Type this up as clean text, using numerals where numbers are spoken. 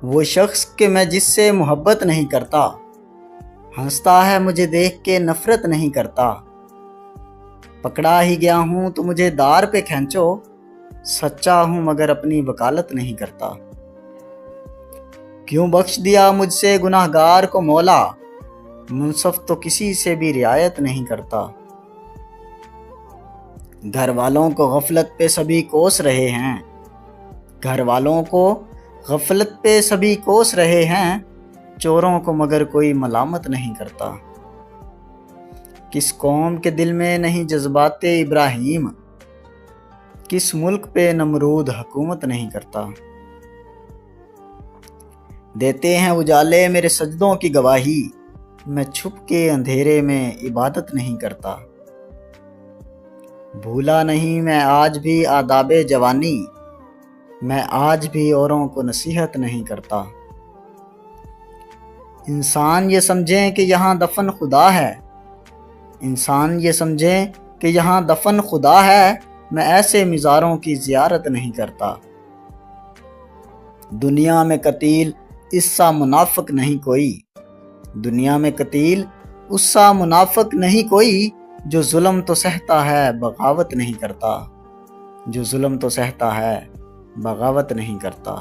وہ شخص کہ میں جس سے محبت نہیں کرتا، ہنستا ہے مجھے دیکھ کے نفرت نہیں کرتا۔ پکڑا ہی گیا ہوں تو مجھے دار پہ کھینچو، سچا ہوں مگر اپنی وکالت نہیں کرتا۔ کیوں بخش دیا مجھ سے گناہ گار کو مولا، منصف تو کسی سے بھی رعایت نہیں کرتا۔ گھر والوں کو غفلت پہ سبھی کوس رہے ہیں، گھر والوں کو غفلت پہ سبھی کوس رہے ہیں، چوروں کو مگر کوئی ملامت نہیں کرتا۔ کس قوم کے دل میں نہیں جذبات ابراہیم، کس ملک پہ نمرود حکومت نہیں کرتا۔ دیتے ہیں اجالے میرے سجدوں کی گواہی، میں چھپ کے اندھیرے میں عبادت نہیں کرتا۔ بھولا نہیں میں آج بھی آداب جوانی، میں آج بھی اوروں کو نصیحت نہیں کرتا۔ انسان یہ سمجھیں کہ یہاں دفن خدا ہے، انسان یہ سمجھیں کہ یہاں دفن خدا ہے، میں ایسے مزاروں کی زیارت نہیں کرتا۔ دنیا میں قتیل اس سا منافق نہیں کوئی، دنیا میں قتیل اس سا منافق نہیں کوئی، جو ظلم تو سہتا ہے بغاوت نہیں کرتا، جو ظلم تو سہتا ہے بغاوت نہیں کرتا۔